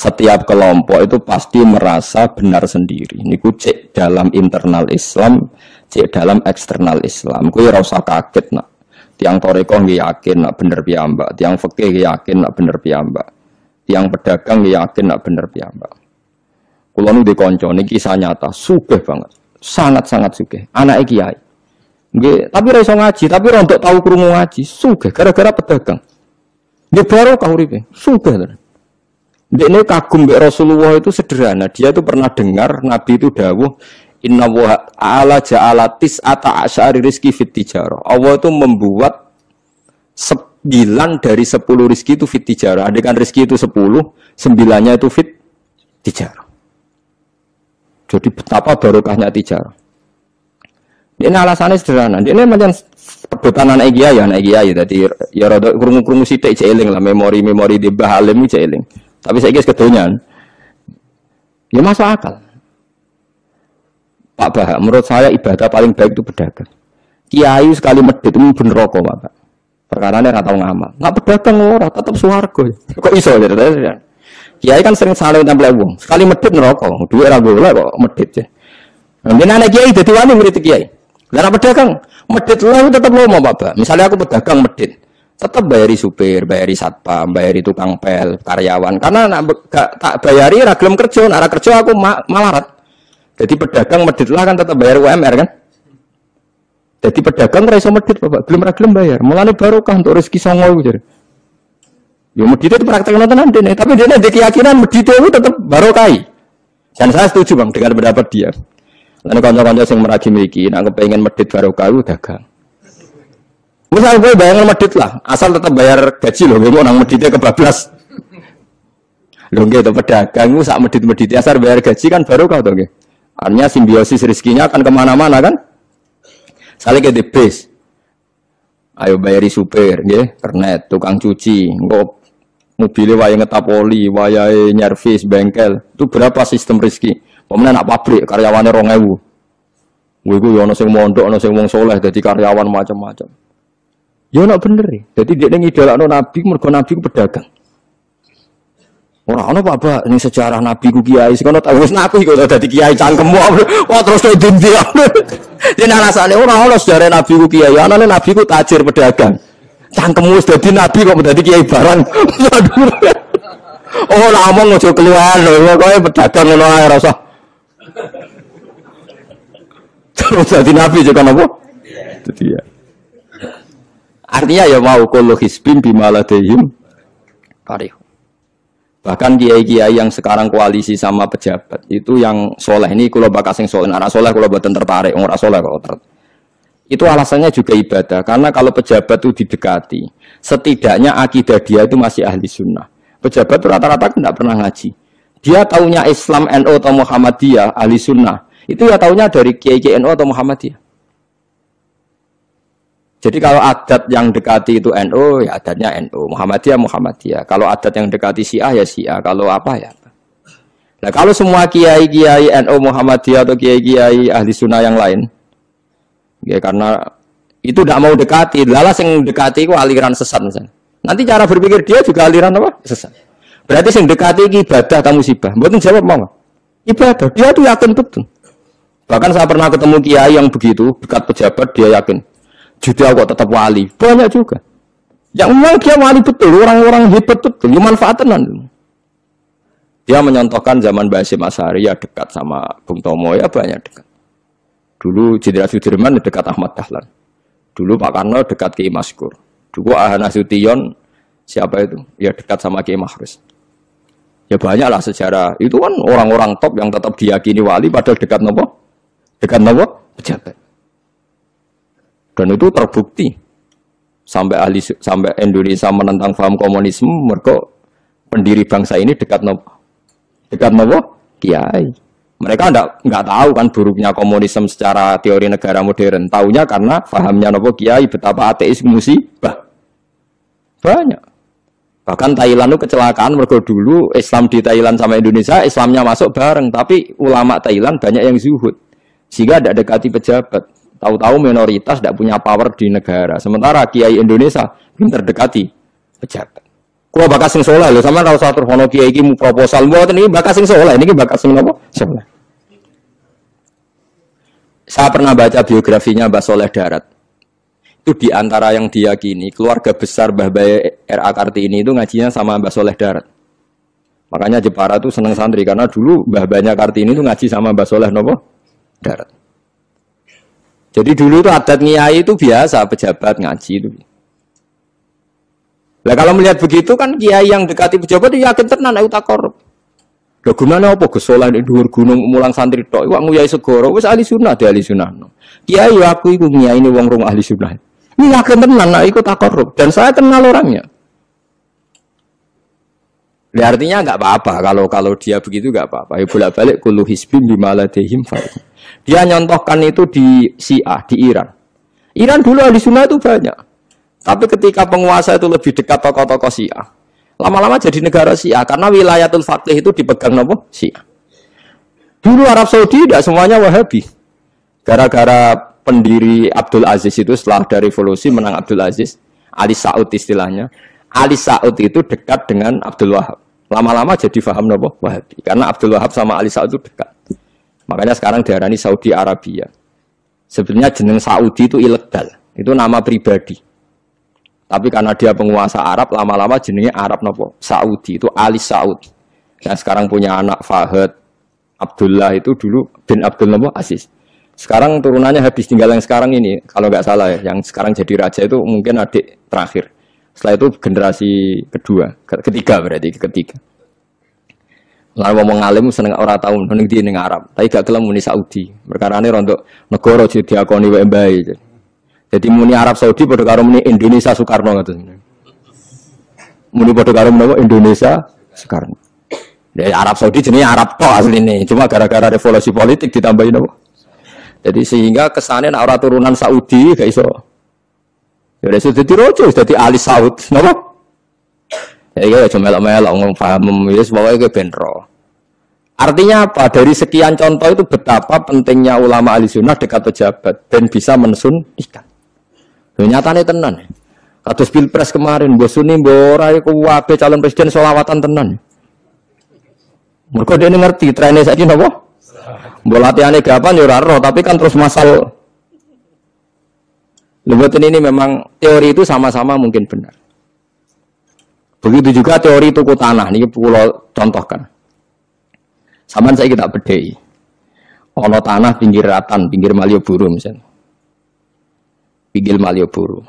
setiap kelompok itu pasti merasa benar sendiri. Niku cek dalam internal Islam, cek dalam eksternal Islam. Kuwi ora usah kaget nak. Tiang toreko nggih yakin nak bener piyambak, tiang fikih yakin nak bener piyambak. Tiang pedagang yakin nak bener piyambak. Kula nu di kanca niki kisah nyata, sugih banget. Sangat-sangat sugih. Anake kiai. Nggih, tapi ora iso ngaji, tapi ora untuk tahu krungu ngaji, sugih gara-gara pedagang. Nggih barokah uripe, sugih tenan. Dekne kagum mbek Rasulullah itu sederhana. Dia itu pernah dengar Nabi itu dawuh, "Inna wa ta'ala ja'ala tis'ata asyari rizki fit tijarah." Allah itu membuat 9 dari 10 rizki itu fit tijarah. Andaikan rizki itu 10, 9-nya itu fit tijarah. Jadi betapa barokahnya tijarah. Ini alasannya sederhana. Ini macam pedotan anak kiai. Jadi ya rada krungu-krungu sithik jeeling lah memori-memori di Mbah Halim jeeling. Tapi saya kira kedonyan. Ya masuk akal. Pak Bah, menurut saya ibadah paling baik itu pedagang. Kiai sekali medit itu ben neraka, Pak. Perkarane ora tau ngamal. Nggak pedagang ora tetep swarga. Kok iso ya? Kiai kan sering saling tempel wong. Sekali medit neraka. Duwe ora golek kok medit ya. Nang ana kiai dadi wani murid kiai. Lah pedagang medit lho tetep lomo, Pak Bah. Misalnya aku pedagang medit, tetap bayari supir, bayari satpam, bayari tukang pel, karyawan. Karena gak tak bayari ra gelem kerja, nek ra kerja aku malarat. Jadi pedagang medit lah kan tetap bayar UMR kan. Jadi pedagang ra iso medit, Bapak, gelem bayar. Mulane barokah untuk rezeki songo iku jare. Ya medit itu praktekno tenan dene, tapi dene ada keyakinan medit itu tetap barokah. Dan saya setuju Bang dengan pendapat dia. Lan kanca-kanca sing meragi mriki nek kepengin medit barokah iku dagang. Misal gue bayar medit lah, asal tetap bayar gaji loh, gue mau nang meditnya kebablas. Loh gitu pedagang, gue sak medit-meditnya asal bayar gaji kan baru kau tuh, artinya simbiosis rezekinya akan kemana-mana kan? Saling ke base, ayo bayari supir, kernet, tukang cuci, nggak mobilnya wayang ngetapoli, wayang nyervis, bengkel, itu berapa sistem rezeki? Pemenang nak pabrik karyawannya 2.000, gue yono sing mondok, yono sing wong soleh, jadi karyawan macam-macam. Ya nak bener ya. Jadi dia ngidolakno Nabi, mergo Nabi ku pedagang. Ora ana Pak, ini sejarah Nabi ku kiai, sekono tak wis nabi kok dadi kiai cangkemmu. Wah terus kowe dindi. Yen alasane ora ana sejarah Nabi ku kiai, anane Nabi ku tajir pedagang. Cangkemmu wis dadi nabi kok dadi kiai barang. Oh lah omong aja keluar lho, kowe pedagang ngono ae ora usah. Terus dadi nabi juga napa? Dadi ya. Artinya ya mau kullu hisbin bimaladehim karih. Bahkan kiai-kiai yang sekarang koalisi sama pejabat itu yang soleh ini kula bakal sing soleh, ora soleh kula boten tertarik, ora soleh kok. Itu alasannya juga ibadah karena kalau pejabat itu didekati, setidaknya akidah dia itu masih ahli sunnah. Pejabat itu rata-rata tidak pernah ngaji. Dia taunya Islam NU atau Muhammadiyah ahli sunnah. Itu ya taunya dari kiai-kiai NU atau Muhammadiyah. Jadi kalau adat yang dekati itu NU, ya adatnya NU, Muhammadiyah, Muhammadiyah. Kalau adat yang dekati Syiah, ya Syiah. Kalau apa ya. Nah kalau semua kiai-kiai NU, Muhammadiyah atau kiai-kiai ahli sunnah yang lain, ya karena itu tidak mau dekati, lalas yang dekati itu aliran sesat misalnya. Nanti cara berpikir dia juga aliran apa? Sesat. Berarti yang dekati itu ibadah atau musibah. Mboten jawab mau. Ibadah. Dia tuh yakin betul. Bahkan saya pernah ketemu kiai yang begitu dekat pejabat, dia yakin. Jadi aku tetap wali, banyak juga. Yang memang dia wali betul, orang-orang hebat betul, manfaatan. Dia menyontohkan zaman Mbah Hasyim Asy'ari ya dekat sama Bung Tomo ya banyak dekat. Dulu Jenderal Sudirman dekat Ahmad Dahlan. Dulu Pak Karno dekat Kiai Maskur. Dulu Ahana Sution siapa itu? Ya dekat sama Kiai Mahrus. Ya banyaklah sejarah. Itu kan orang-orang top yang tetap diyakini wali padahal dekat nopo? Dekat nopo? Pejabat. Dan itu terbukti sampai Indonesia menentang paham komunisme, mereka pendiri bangsa ini dekat nopo kiai. Mereka nggak tahu kan buruknya komunisme secara teori negara modern. Taunya karena pahamnya nopo kiai betapa ateis musibah banyak. Bahkan Thailand itu kecelakaan mereka dulu Islam di Thailand sama Indonesia Islamnya masuk bareng, tapi ulama Thailand banyak yang zuhud sehingga tidak dekati pejabat. Tahu-tahu minoritas tidak punya power di negara. Sementara kiai Indonesia pintar dekati pejabat. Kulo bakas sing saleh lho, sampean ora usah terus ono kiai iki proposal mboten iki bakas sing saleh, niki bakas sing napa? Saleh. Saya pernah baca biografinya Mbah Soleh Darat. Itu di antara yang diyakini keluarga besar Mbah Bae R.A. Kartini itu ngajinya sama Mbah Soleh Darat. Makanya Jepara tuh seneng santri karena dulu Mbah Banyak Kartini itu ngaji sama Mbah Soleh nopo Darat. Jadi dulu itu adat ngiyai itu biasa pejabat ngaji itu. Lah kalau melihat begitu kan kiai yang dekati pejabat itu yakin tenan ayo takor. Lho gunane apa Gus Soleh nek dhuwur gunung mulang santri tok iku nguyai segoro wis ahli sunnah de ahli sunnah. Kiai aku iku ngiyaine wong rong ahli sunnah. Ini yakin tenan nek iku takor dan saya kenal orangnya. Ya, artinya enggak apa-apa kalau dia begitu enggak apa-apa. Ya bolak-balik kullu hisbin bima ladehim fa'il. Dia nyontohkan itu di Syiah di Iran. Iran dulu ahli sunnah itu banyak. Tapi ketika penguasa itu lebih dekat tokoh-tokoh Syiah, lama-lama jadi negara Syiah karena wilayatul faqih itu dipegang nopo Syiah. Dulu Arab Saudi tidak semuanya Wahabi. Gara-gara pendiri Abdul Aziz itu setelah ada revolusi menang Abdul Aziz, Ali Saud istilahnya. Ali Saud itu dekat dengan Abdul Wahab. Lama-lama jadi faham nopo Wahabi karena Abdul Wahab sama Ali Saud itu dekat. Makanya sekarang diarani Saudi Arabia. Sebenarnya jeneng Saudi itu ilegal, itu nama pribadi. Tapi karena dia penguasa Arab, lama-lama jenenge Arab nopo Saudi itu Ali Saud. Yang sekarang punya anak Fahad Abdullah itu dulu bin Abdul nopo Aziz. Sekarang turunannya habis tinggal yang sekarang ini, kalau nggak salah ya, yang sekarang jadi raja itu mungkin adik terakhir. Setelah itu generasi ketiga berarti ketiga. Lalu ngomong alim seneng ora tau ning di ning Arab, tapi gak gelem muni Saudi. Perkarane rontok negara diakoni wae mbae. Jadi muni Arab Saudi padha karo muni Indonesia Soekarno ngoten. Muni padha karo menapa Indonesia Soekarno. Ya Arab Saudi jenenge Arab tok asline, cuma gara-gara revolusi politik ditambahin apa. Jadi sehingga kesane nek ora turunan Saudi gak iso. Ya wis dadi rojo, dadi ahli Saud, napa? Ya iki aja melok-melok ngomong paham wis pokoke ben ro. Artinya apa? Dari sekian contoh itu betapa pentingnya ulama ahli sunnah dekat pejabat dan bisa mensunnikan. Nyatane tenan. Kados Pilpres kemarin, Mbok Suni mbok ora iku wae calon presiden selawatan tenan. Mergo dene ngerti trene saiki napa? Mbok latihane gapan ya ora ero, tapi kan terus masal. Lebutan ini memang teori itu sama-sama mungkin benar. Begitu juga teori tuku tanah, ini pulau contohkan. Saman saya kita bedai. Ono tanah pinggir Ratan, pinggir Malioboro misalnya. Pinggir Malioboro.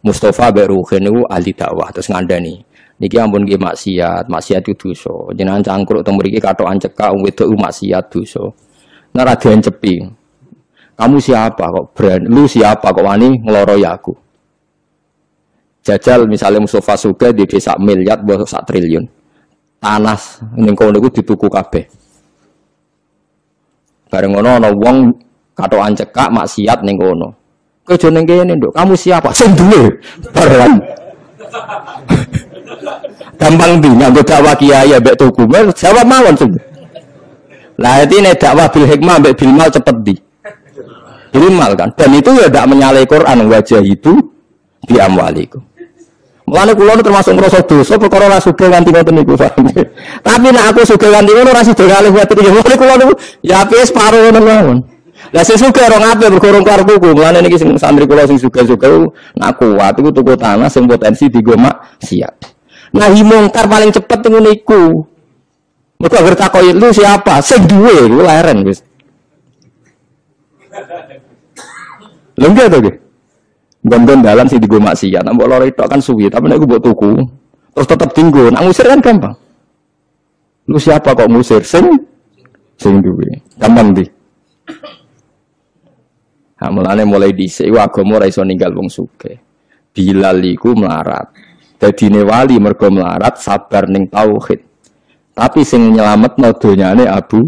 Mustafa Beruhin itu ahli dakwah terus ngandani. Niki ampun nggih maksiat itu dosa. Jenengan cangkruk teng mriki katokan cekak wedok maksiat dosa. Nek ra diancepi. Kamu siapa kok berani? Lu siapa kok wani ngloroi aku? Jajal misalnya Mustafa Suga di desa miliar buat 1 triliun. Tanah ning kono iku dituku kabeh. Bareng ngono ana wong katokan cekak maksiat ning kono. Kowe aja ning kene, Nduk. Kamu siapa? Sing duwe. Bareng. Gampang ndi nganggo dakwah kiai mbek tuku. Jawab mawon sing. Lah iki nek dakwah bil hikmah mbek bil mal cepet di. Mal kan. Dan itu ya tidak menyalahi Quran wajah itu di amwalikum. Mulane kula termasuk ngrasa dosa perkara ora sugih nganti ngoten niku. Tapi nek aku sugih nganti ngono ora sida kalih wate iki. Mulane kula niku ya wis paro ngono mawon. Lah sing sugih ora ngape berkorong karepku. Mulane niki sing santri kula sing sugih-sugih nak kuat iku tuku tanah sing potensi digo maksiat. Nahi mungkar paling cepet ngono iku. Mergo agar takoki lu siapa? Sing duwe iku leren wis. Lengge to ge. Gondon dalan sing digo maksiat, nek mbok loro tok kan suwi, tapi nek mbok tuku terus tetep tinggo, nak ngusir kan gampang. Lu siapa kok ngusir? Sing duwe. Gampang ndi? Ha mulane mulai dhisik agama ora iso ninggal wong sugih. Bilal iku melarat. Dadine wali mergo melarat sabar ning tauhid. Tapi sing nyelametno donyane Abu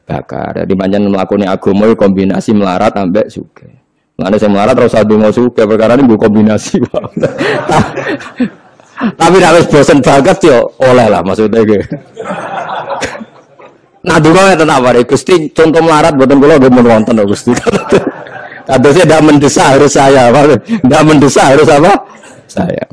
Bakar. Jadi pancen mlakune agama kombinasi melarat ambek sugih. Mulane sing melarat ora usah ndonga sugih perkara ini mbok kombinasi. Tapi nek wis bosen banget yo oleh lah maksudnya ge. Nah donga ngeten apa Gusti contoh melarat mboten kula nggih mun wonten Gusti. Kadosnya ndak mendesak harus saya, ndak mendesak harus apa? Saya.